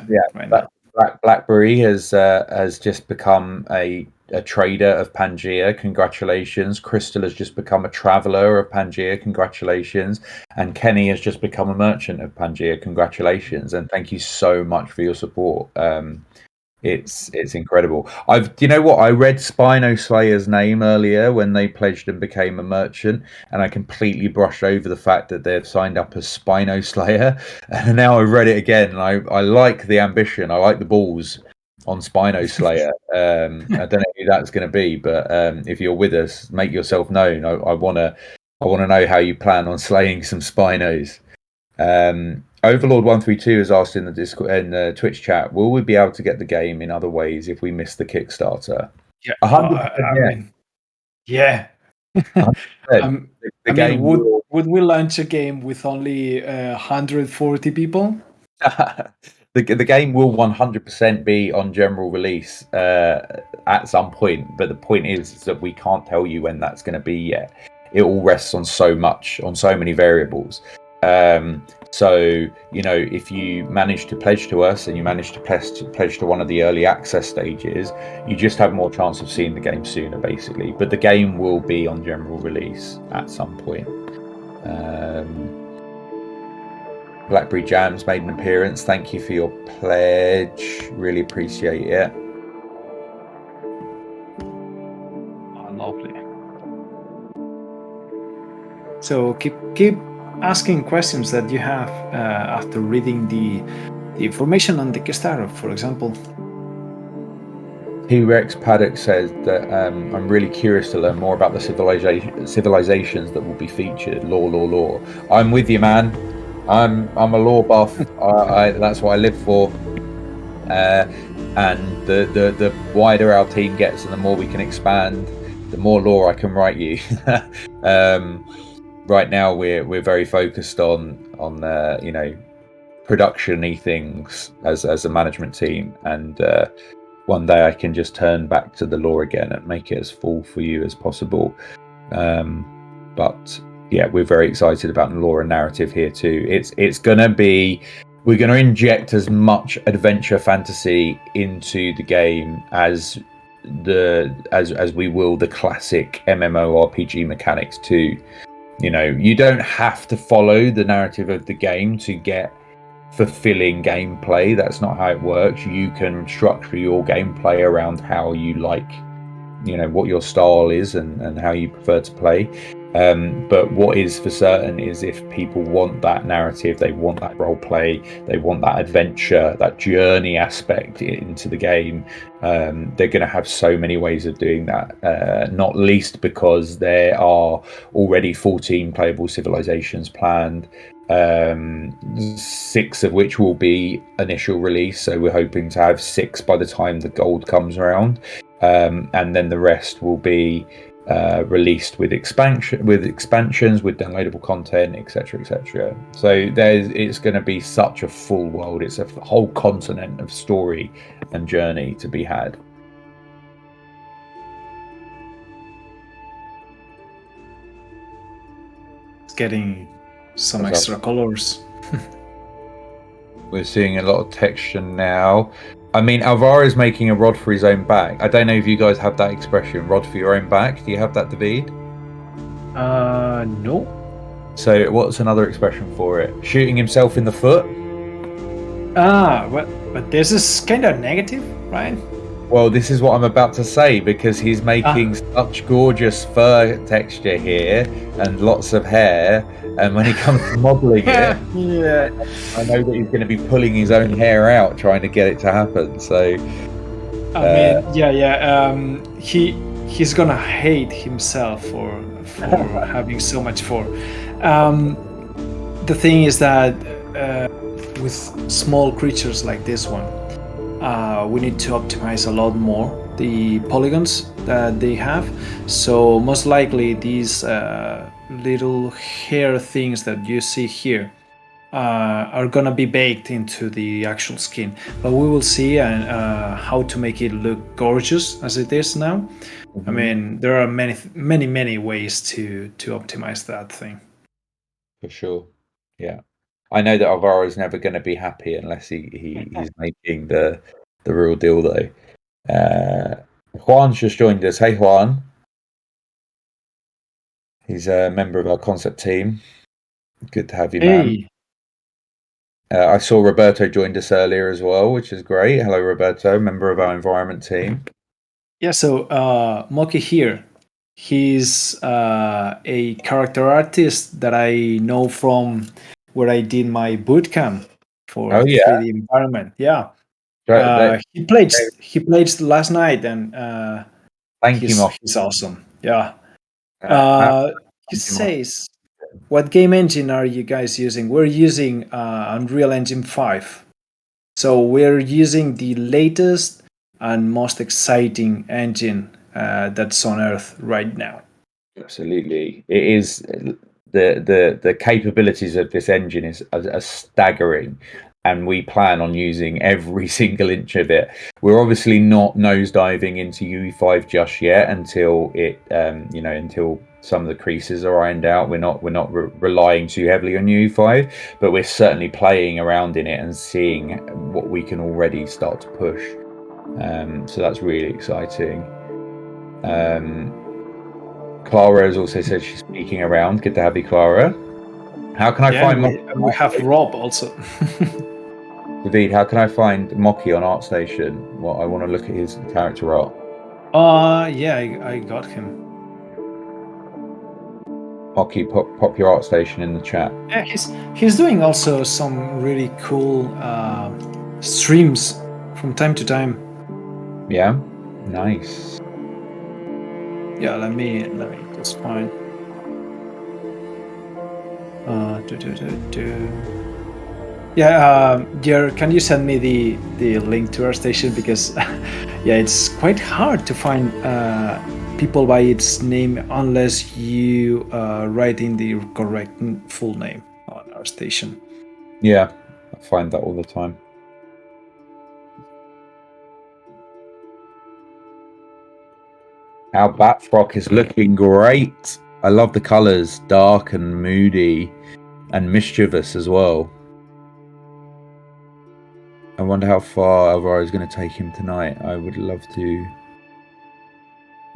Yeah, right now. Blackberry has just become a trader of Pangea. Congratulations. Crystal has just become a traveler of Pangea. Congratulations. And Kenny has just become a merchant of Pangea. Congratulations. And thank you so much for your support. It's incredible. You know what? I read Spino Slayer's name earlier when they pledged and became a merchant, and I completely brushed over the fact that they've signed up as Spino Slayer. And now I've read it again, and I like the ambition. I like the balls on Spino Slayer. I don't know who that's going to be, but if you're with us, make yourself known. I want to know how you plan on slaying some Spinos. Overlord 132 has asked in the Twitch chat, will we be able to get the game in other ways if we miss the Kickstarter? Yeah, 100%, yeah. The game would we launch a game with only 140 people? The game will 100% be on general release at some point, but the point is that we can't tell you when that's going to be yet. It all rests on so many variables. So if you manage to pledge to us and you manage to pledge to one of the early access stages, you just have more chance of seeing the game sooner, basically. But the game will be on general release at some point. Blackberry Jams made an appearance. Thank you for your pledge. Really appreciate it. Oh, lovely. So keep asking questions that you have after reading the information on the Kickstarter, for example. T-Rex Paddock says that I'm really curious to learn more about the civilizations that will be featured. Lore. I'm with you, man. I'm a lore buff. That's what I live for. And the wider our team gets and the more we can expand, the more lore I can write you. Right now we're very focused on production-y things as a management team, and one day I can just turn back to the lore again and make it as full for you as possible. But yeah, we're very excited about the lore and narrative here too. It's gonna be, we're gonna inject as much adventure fantasy into the game as we will the classic MMORPG mechanics too. You don't have to follow the narrative of the game to get fulfilling gameplay. That's not how it works. You can structure your gameplay around how you like, what your style is and how you prefer to play. But what is for certain is if people want that narrative, they want that role play, they want that adventure, that journey aspect into the game, they're going to have so many ways of doing that, not least because there are already 14 playable civilizations planned, 6 of which will be initial release, so we're hoping to have 6 by the time the gold comes around, and then the rest will be released with expansions, with downloadable content, etc., etc. So it's going to be such a full world. It's a whole continent of story and journey to be had. It's getting some extra colors. We're seeing a lot of texture now. I mean, Álvaro is making a rod for his own back. I don't know if you guys have that expression, rod for your own back. Do you have that, David? No. So what's another expression for it? Shooting himself in the foot? But this is kind of negative, right? Well, this is what I'm about to say, because he's making such gorgeous fur texture here and lots of hair, and when he comes to modeling it, yeah, I know that he's going to be pulling his own hair out trying to get it to happen. So he's gonna hate himself for having so much fur. The thing is that with small creatures like this one, we need to optimize a lot more the polygons that they have. So most likely these little hair things that you see here are gonna be baked into the actual skin, but we will see how to make it look gorgeous as it is now. I mean, there are many ways to optimize that thing. For sure, yeah. I know that Álvaro is never going to be happy unless he's making the real deal, though. Juan's just joined us. Hey, Juan. He's a member of our concept team. Good to have you, man. I saw Roberto joined us earlier as well, which is great. Hello, Roberto, member of our environment team. Yeah, so Moki here. He's a character artist that I know from where I did my bootcamp for 3D environment. Yeah. He played last night, and he's awesome. Yeah. He says, what game engine are you guys using? We're using Unreal Engine 5. So we're using the latest and most exciting engine that's on Earth right now. Absolutely. It is. The capabilities of this engine are staggering, and we plan on using every single inch of it. We're obviously not nosediving into UE5 just yet until until some of the creases are ironed out. We're not relying too heavily on UE5, but we're certainly playing around in it and seeing what we can already start to push. So that's really exciting. Clara has also said she's speaking around. Good to have you, Clara. How can I find we have Rob also. David, how can I find Moki on ArtStation? Well, I want to look at his character art. Yeah, I got him. Moki, pop your ArtStation in the chat. Yeah, he's doing also some really cool streams from time to time. Yeah, nice. Yeah, let me just find. Yeah, can you send me the link to ArtStation, because yeah, it's quite hard to find people by its name unless you write in the correct full name on ArtStation. Yeah, I find that all the time. Our Batfrock is looking great. I love the colours, dark and moody and mischievous as well. I wonder how far Álvaro is going to take him tonight. I would love to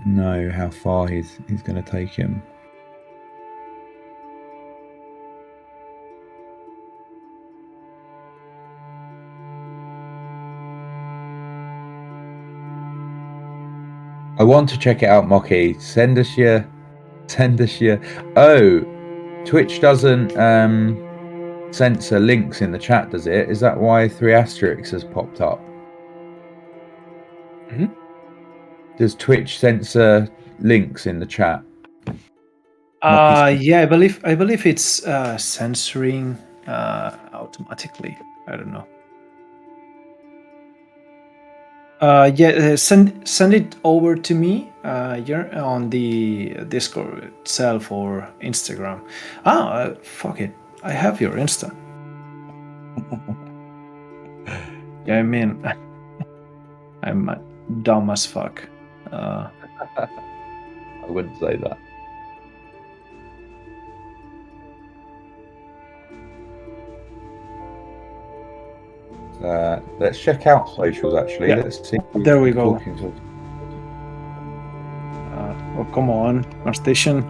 know how far he's going to take him. I want to check it out, Mocky. Send us your. Oh, Twitch doesn't censor links in the chat, does it? Is that why 3 asterisks has popped up? Mhm. Does Twitch censor links in the chat? Yeah, I believe it's censoring automatically. I don't know. Yeah, send it over to me. You're on the Discord itself or Instagram. Fuck it. I have your Insta. Yeah, I mean, I'm dumb as fuck. I wouldn't say that. Let's check out socials actually. Yeah. Let's see. There we go. Talking to... Oh, come on, station.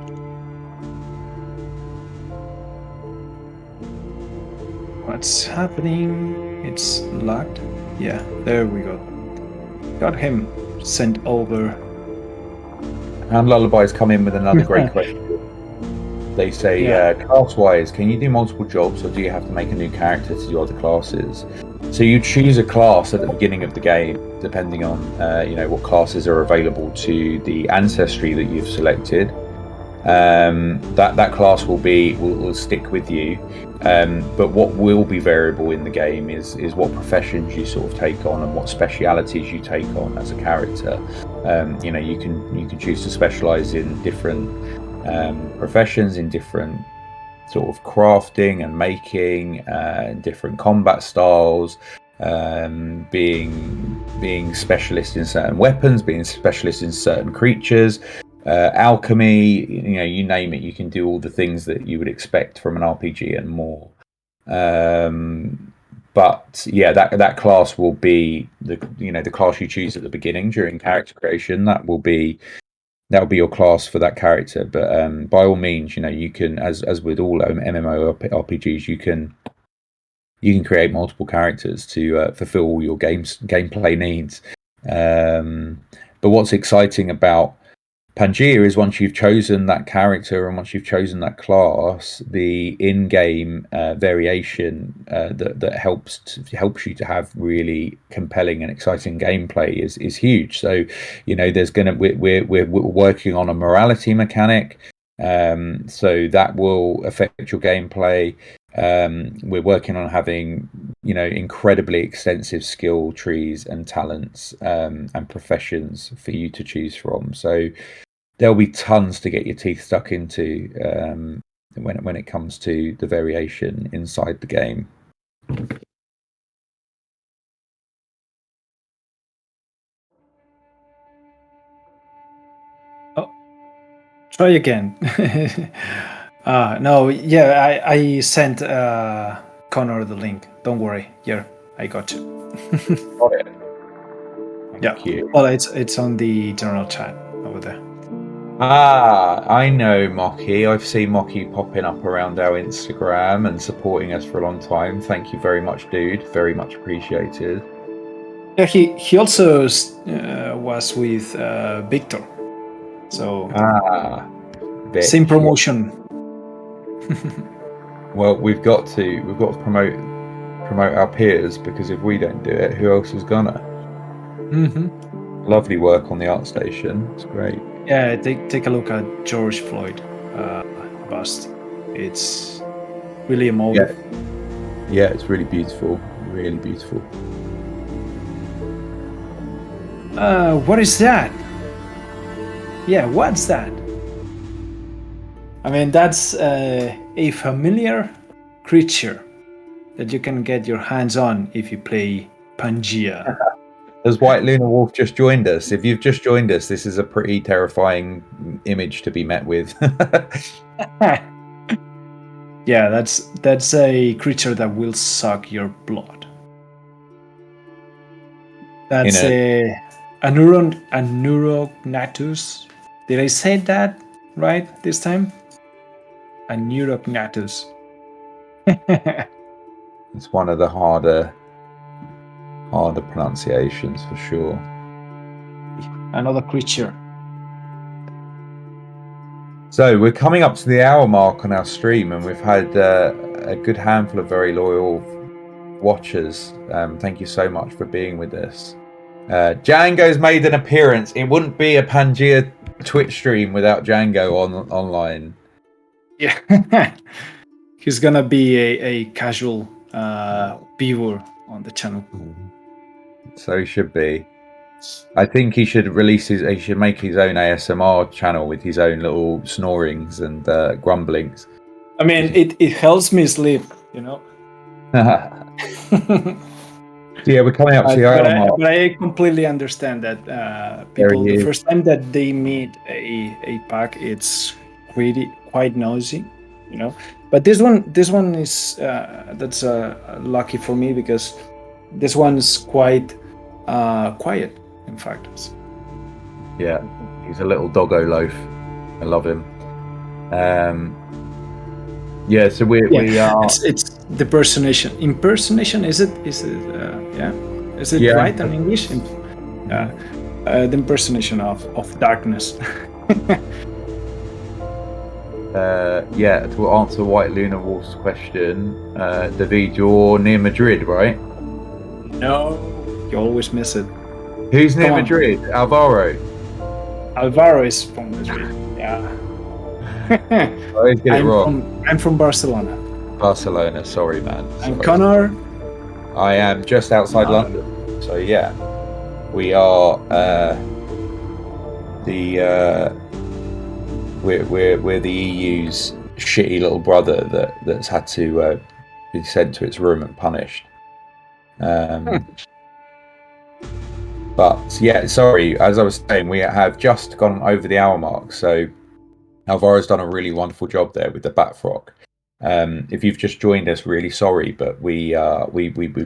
What's happening? It's locked. Yeah, there we go. Got him sent over. And Lullabies come in with another great question. They say, Yeah. class-wise, can you do multiple jobs, or do you have to make a new character to do other classes? So you choose a class at the beginning of the game, depending on what classes are available to the ancestry that you've selected. That class will stick with you. But what will be variable in the game is what professions you sort of take on and what specialities you take on as a character. You can choose to specialize in different professions, in different sort of crafting and making, different combat styles, being specialist in certain weapons, being specialist in certain creatures. Alchemy, you name it, you can do all the things that you would expect from an RPG and more. But yeah, that class will be the class you choose at the beginning during character creation. That will be your class for that character. But by all means, you can, as with all MMORPGs, you can create multiple characters to fulfill all your gameplay needs. But what's exciting about Pangea is once you've chosen that character and once you've chosen that class, the in-game variation that helps you to have really compelling and exciting gameplay is huge. So, we're working on a morality mechanic, so that will affect your gameplay. We're working on having incredibly extensive skill trees and talents and professions for you to choose from. So there'll be tons to get your teeth stuck into when it comes to the variation inside the game. Oh, try again. No, yeah, I sent Connor the link. Don't worry. Yeah, I got you. Got it. Thank you. Well, it's on the general chat over there. I know Mocky. I've seen Mocky popping up around our Instagram and supporting us for a long time. Thank you very much, dude. Very much appreciated. Yeah, he also was with Victor. So same promotion. Well, we've got to promote our peers, because if we don't do it, who else is gonna? Lovely work on the art station. It's great. Yeah, take a look at George Floyd bust. It's really emotive. Yeah, it's really beautiful. Really beautiful. What is that? Yeah, what's that? I mean, that's a familiar creature that you can get your hands on if you play Pangea. Has White Lunar Wolf just joined us? If you've just joined us, this is a pretty terrifying image to be met with. Yeah, that's a creature that will suck your blood. That's a Neurognathus. Did I say that right this time? A Neurognathus. It's one of the harder pronunciations for sure. another creature. So we're coming up to the hour mark on our stream, and we've had a good handful of very loyal watchers. Thank you so much for being with us. Django's made an appearance. It wouldn't be a Pangea Twitch stream without Django online. Yeah. He's gonna be a casual viewer on the channel. So he should be. I think he should he should make his own ASMR channel with his own little snorings and grumblings. I mean, it helps me sleep, you know. Yeah, we're coming up to the hour mark. But I completely understand that people, the first time that they meet a pack, it's quite noisy, you know. But this one is that's lucky for me, because this one's quite quiet, in fact. Yeah, he's a little doggo loaf. I love him. Yeah, so we are. It's the impersonation. Impersonation, is it? Yeah. Is it right in English? The impersonation of darkness. Yeah, to answer White Luna Wolf's question, David, you're near Madrid, right? No, you always miss it. Who's near Madrid? Álvaro. Álvaro is from Madrid. Yeah. I always get it wrong. I'm from Barcelona. Barcelona, sorry, man. And Connor? I am just outside London. So yeah, we are we're the EU's shitty little brother that's had to be sent to its room and punished. But yeah, sorry, as I was saying, we have just gone over the hour mark, so Álvaro's done a really wonderful job there with the Batfrock. If you've just joined us, really sorry, but we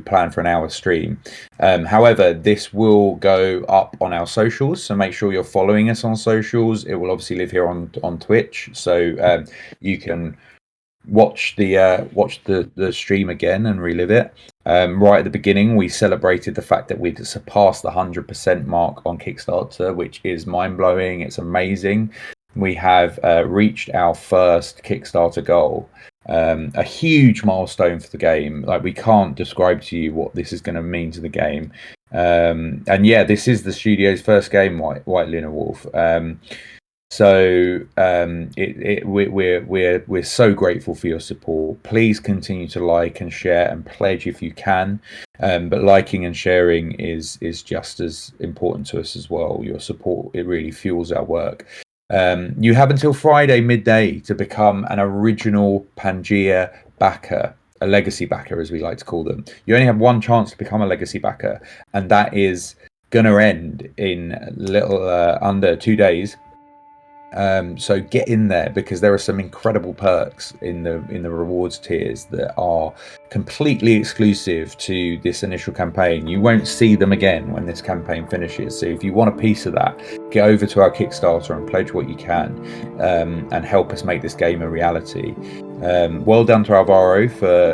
planned for an hour stream. However, this will go up on our socials, so make sure you're following us on socials. It will obviously live here on Twitch, so you can watch the stream again and relive it. Right at the beginning, we celebrated the fact that we'd surpassed the 100% mark on Kickstarter, which is mind-blowing. It's amazing. We have reached our first Kickstarter goal, a huge milestone for the game. Like, we can't describe to you what this is going to mean to the game. And yeah, this is the studio's first game, White Luna Wolf. So we're so grateful for your support. Please continue to like and share and pledge if you can. But liking and sharing is just as important to us as well. Your support, it really fuels our work. You have until Friday midday to become an original Pangea backer, a legacy backer as we like to call them. You only have one chance to become a legacy backer, and that is gonna end in little under 2 days. So get in there, because there are some incredible perks in the rewards tiers that are completely exclusive to this initial campaign. You won't see them again when this campaign finishes. So if you want a piece of that, get over to our Kickstarter and pledge what you can, and help us make this game a reality. Well done to Álvaro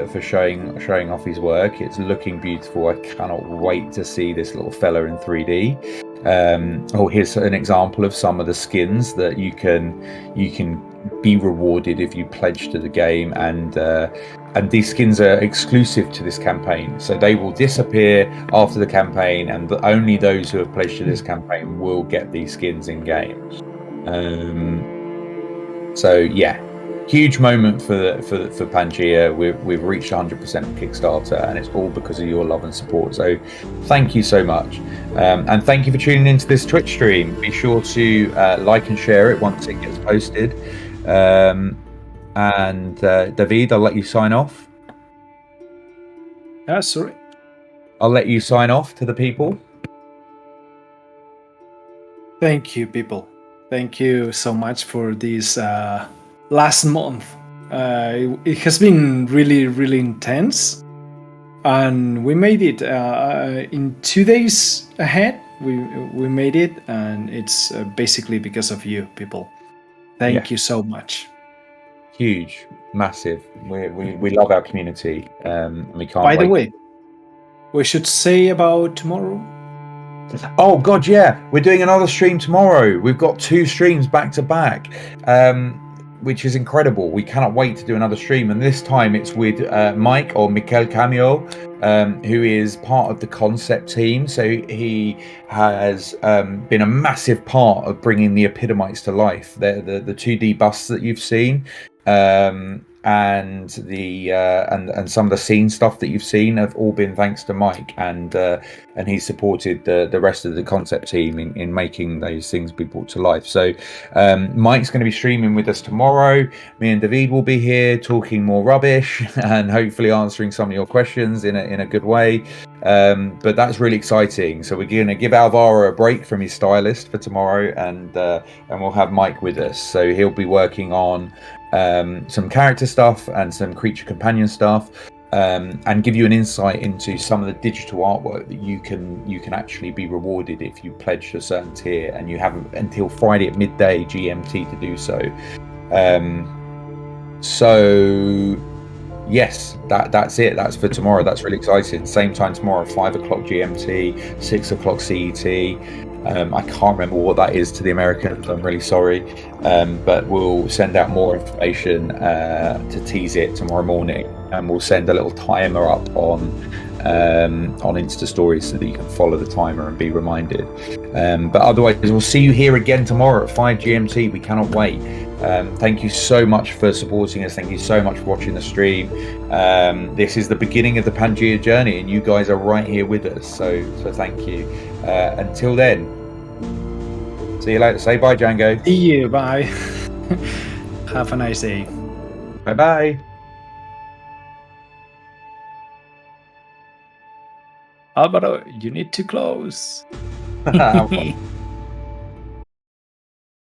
for showing off his work. It's looking beautiful. I cannot wait to see this little fella in 3D. Here's an example of some of the skins that you can be rewarded if you pledge to the game, and these skins are exclusive to this campaign, so they will disappear after the campaign, and only those who have pledged to this campaign will get these skins in game. So yeah, huge moment for Pangea. We've reached 100% of Kickstarter, and it's all because of your love and support. So thank you so much, and thank you for tuning into this Twitch stream. Be sure to like and share it once it gets posted. And David, I'll let you sign off. Sorry. I'll let you sign off to the people. Thank you, people. Thank you so much for this last month. It has been really, really intense, and we made it in 2 days ahead. We made it, and it's basically because of you, people. Thank you so much. Huge, massive. We love our community. We can't. By the way, we should say about tomorrow. Oh God, yeah, we're doing another stream tomorrow. We've got 2 streams back to back, which is incredible. We cannot wait to do another stream, and this time it's with Mike or Mikel Cameo, who is part of the concept team. So he has been a massive part of bringing the Epitomites to life. The 2D busts that you've seen. And the and some of the scene stuff that you've seen have all been thanks to Mike, and he's supported the rest of the concept team in making those things be brought to life. So Mike's going to be streaming with us tomorrow. Me and David will be here talking more rubbish and hopefully answering some of your questions in a good way. But that's really exciting. So we're going to give Álvaro a break from his stylist for tomorrow, and we'll have Mike with us. So he'll be working on some character stuff and some creature companion stuff, and give you an insight into some of the digital artwork that you can actually be rewarded if you pledge a certain tier, and you have until Friday at midday GMT to do so. So yes, that's it. That's for tomorrow. That's really exciting. Same time tomorrow, 5 o'clock GMT, 6 o'clock CET. I can't remember what that is to the Americans. I'm really sorry, but we'll send out more information to tease it tomorrow morning, and we'll send a little timer up on Insta Stories so that you can follow the timer and be reminded. But otherwise, we'll see you here again tomorrow at 5 GMT. We cannot wait. Thank you so much for supporting us. Thank you so much for watching the stream. This is the beginning of the Pangea journey, and you guys are right here with us. So thank you. Until then, see you later. Say bye, Django. See you. Bye. Have a nice day. Bye bye. Álvaro, you need to close.